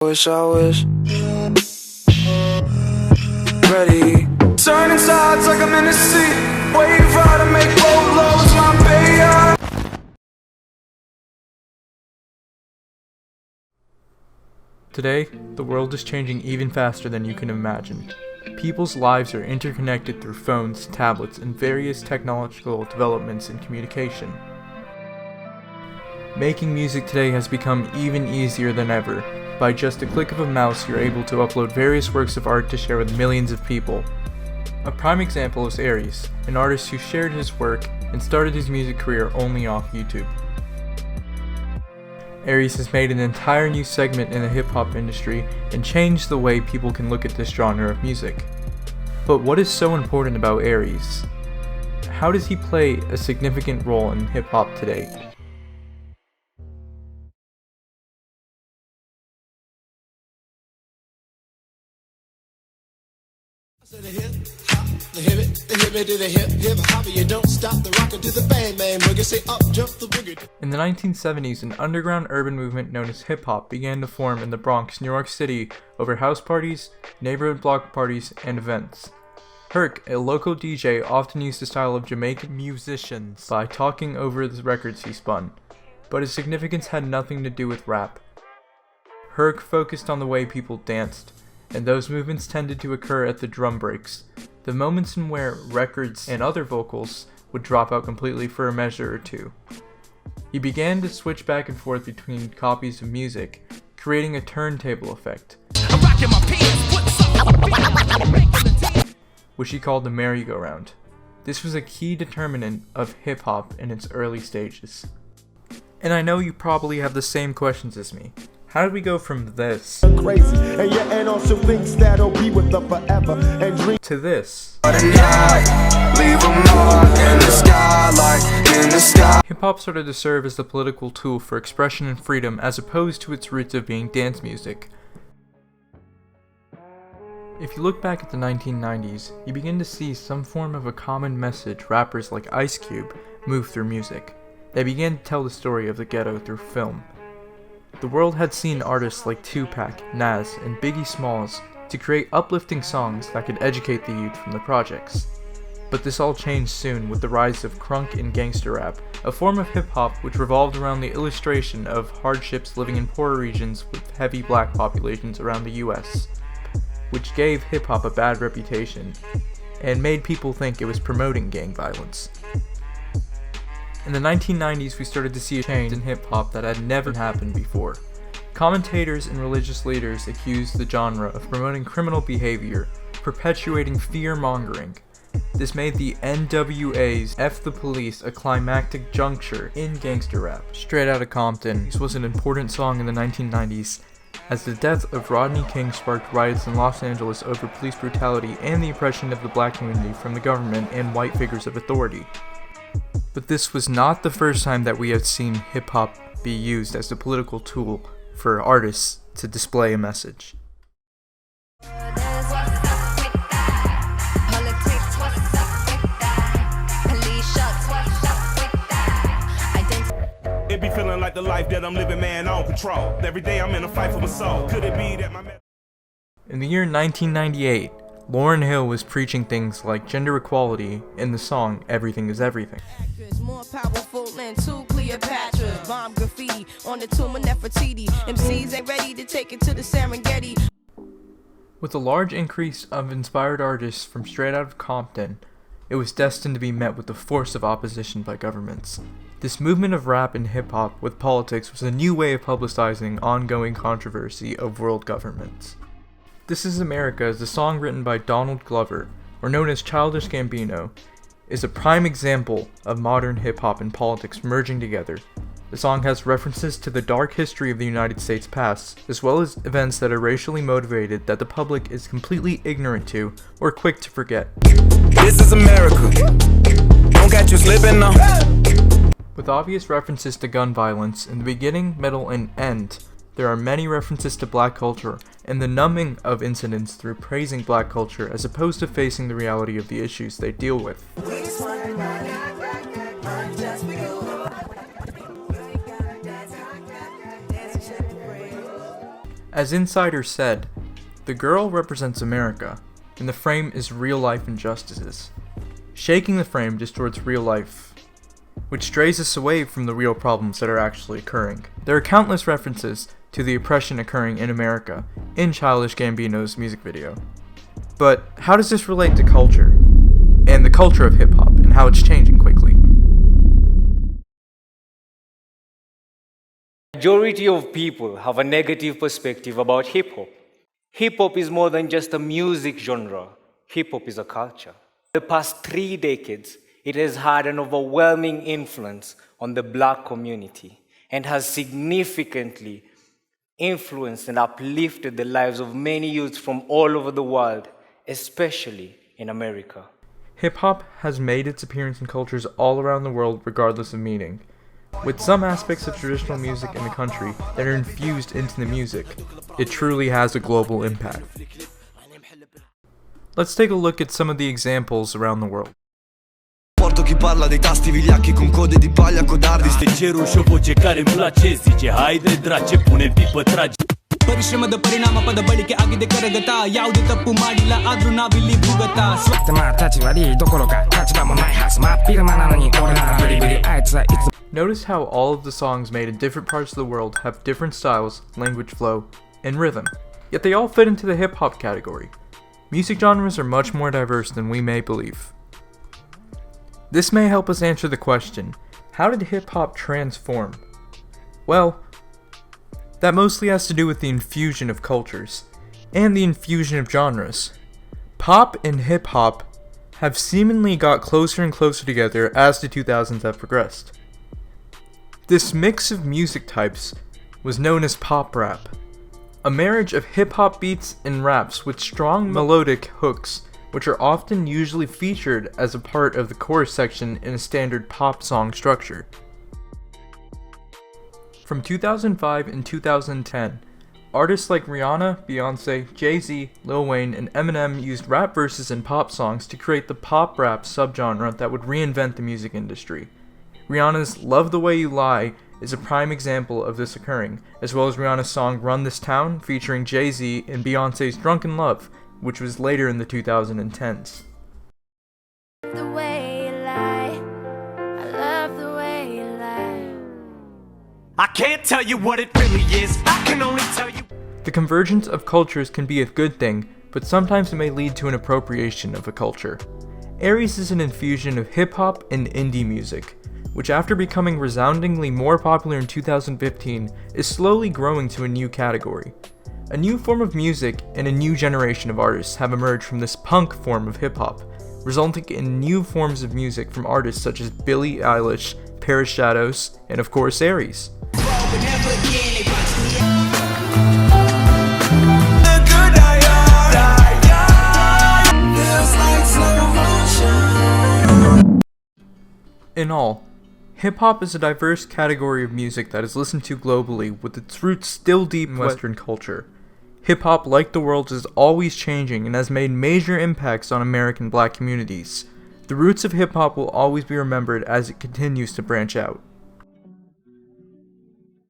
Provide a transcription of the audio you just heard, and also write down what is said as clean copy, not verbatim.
Wish I was ready. Turning sides like I'm in a seat. Waiting for her to make boatloads my baby. Today, the world is changing even faster than you can imagine. People's lives are interconnected through phones, tablets, and various technological developments in communication. Making music today has become even easier than ever. By just a click of a mouse, you're able to upload various works of art to share with millions of people. A prime example is Aries, an artist who shared his work and started his music career only off YouTube. Aries has made an entire new segment in the hip-hop industry and changed the way people can look at this genre of music. But what is so important about Aries? How does he play a significant role in hip-hop today? In the 1970s, an underground urban movement known as hip-hop began to form in the Bronx, New York City over house parties, neighborhood block parties, and events. Herc, a local DJ, often used the style of Jamaican musicians by talking over the records he spun, but his significance had nothing to do with rap. Herc focused on the way people danced, and those movements tended to occur at the drum breaks, the moments in where records and other vocals would drop out completely for a measure or two. He began to switch back and forth between copies of music, creating a turntable effect, which he called the merry-go-round. This was a key determinant of hip-hop in its early stages. And I know you probably have the same questions as me. How did we go from this to this? Hip-hop started to serve as the political tool for expression and freedom as opposed to its roots of being dance music. If you look back at the 1990s, you begin to see some form of a common message rappers like Ice Cube move through music. They began to tell the story of the ghetto through film. The world had seen artists like Tupac, Nas, and Biggie Smalls to create uplifting songs that could educate the youth from the projects. But this all changed soon with the rise of crunk and gangster rap, a form of hip-hop which revolved around the illustration of hardships living in poorer regions with heavy black populations around the US, which gave hip-hop a bad reputation and made people think it was promoting gang violence. In the 1990s, we started to see a change in hip-hop that had never happened before. Commentators and religious leaders accused the genre of promoting criminal behavior, perpetuating fear-mongering. This made the NWA's F the Police a climactic juncture in gangster rap. Straight Outta Compton, this was an important song in the 1990s, as the death of Rodney King sparked riots in Los Angeles over police brutality and the oppression of the black community from the government and white figures of authority. But this was not the first time that we have seen hip-hop be used as a political tool for artists to display a message. It be feeling like the life that I'm living, man, on control. Every day I'm in a fight for my soul. Could it be that my In the year 1998, Lauryn Hill was preaching things like gender equality in the song Everything is Everything. More powerful than two Cleopatras. Bomb graffiti on the tomb of Nefertiti. MCs ain't ready to take it to the Serengeti. With a large increase of inspired artists from Straight Outta Compton, it was destined to be met with the force of opposition by governments. This movement of rap and hip-hop with politics was a new way of publicizing ongoing controversy of world governments. This Is America is a song written by Donald Glover, or known as Childish Gambino, is a prime example of modern hip-hop and politics merging together. The song has references to the dark history of the United States past, as well as events that are racially motivated that the public is completely ignorant to or quick to forget. This is America. Don't catch you slipping now. With obvious references to gun violence in the beginning, middle, and end, there are many references to black culture and the numbing of incidents through praising black culture as opposed to facing the reality of the issues they deal with. As insiders said, the girl represents America, and the frame is real-life injustices. Shaking the frame distorts real life, which strays us away from the real problems that are actually occurring. There are countless references to the oppression occurring in America in Childish Gambino's music video. But how does this relate to culture, and the culture of hip-hop, and how it's changing quickly? Majority of people have a negative perspective about hip-hop. Hip-hop is more than just a music genre. Hip-hop is a culture. The past 3 decades, it has had an overwhelming influence on the Black community and has significantly influenced and uplifted the lives of many youths from all over the world, especially in America. Hip-hop has made its appearance in cultures all around the world regardless of meaning, with some aspects of traditional music in the country that are infused into the music. It truly has a global impact. Let's take a look at some of the examples around the world. Porto chi parla dei tasti vigliacchi con code di paglia codardi. Este cerul și o voce care îmi place, zice haide drace, pune pipă trage. ಪರಿಶ್ರಮದ ಪರಿಣಾಮ ಪದ ಬಳಕೆ ಆಗಿದೆ ಕರಗತ ಯಾವುದೇ ತಪ್ಪು ಮಾಡಿಲ್ಲ ಆದ್ರೂ ನಾವಿಲ್ಲಿ ಭೂಗತ Notice how all of the songs made in different parts of the world have different styles, language flow, and rhythm, yet they all fit into the hip-hop category. Music genres are much more diverse than we may believe. This may help us answer the question, how did hip-hop transform? Well, that mostly has to do with the infusion of cultures, and the infusion of genres. Pop and hip-hop have seemingly got closer and closer together as the 2000s have progressed. This mix of music types was known as pop rap, a marriage of hip-hop beats and raps with strong melodic hooks, which are often usually featured as a part of the chorus section in a standard pop song structure. From 2005 and 2010, artists like Rihanna, Beyonce, Jay-Z, Lil Wayne, and Eminem used rap verses in pop songs to create the pop rap subgenre that would reinvent the music industry. Rihanna's Love the Way You Lie is a prime example of this occurring, as well as Rihanna's song Run This Town featuring Jay-Z and Beyonce's Drunken Love, which was later in the 2010s. The way you lie, I love the way you lie. I can't tell you what it really is, I can only tell you. The convergence of cultures can be a good thing, but sometimes it may lead to an appropriation of a culture. Aries is an infusion of hip-hop and indie music, which after becoming resoundingly more popular in 2015, is slowly growing to a new category. A new form of music and a new generation of artists have emerged from this punk form of hip-hop, resulting in new forms of music from artists such as Billie Eilish, Paris Shadows, and of course Aries. In all, hip-hop is a diverse category of music that is listened to globally with its roots still deep in Western culture. Hip-hop, like the world, is always changing and has made major impacts on American Black communities. The roots of hip-hop will always be remembered as it continues to branch out.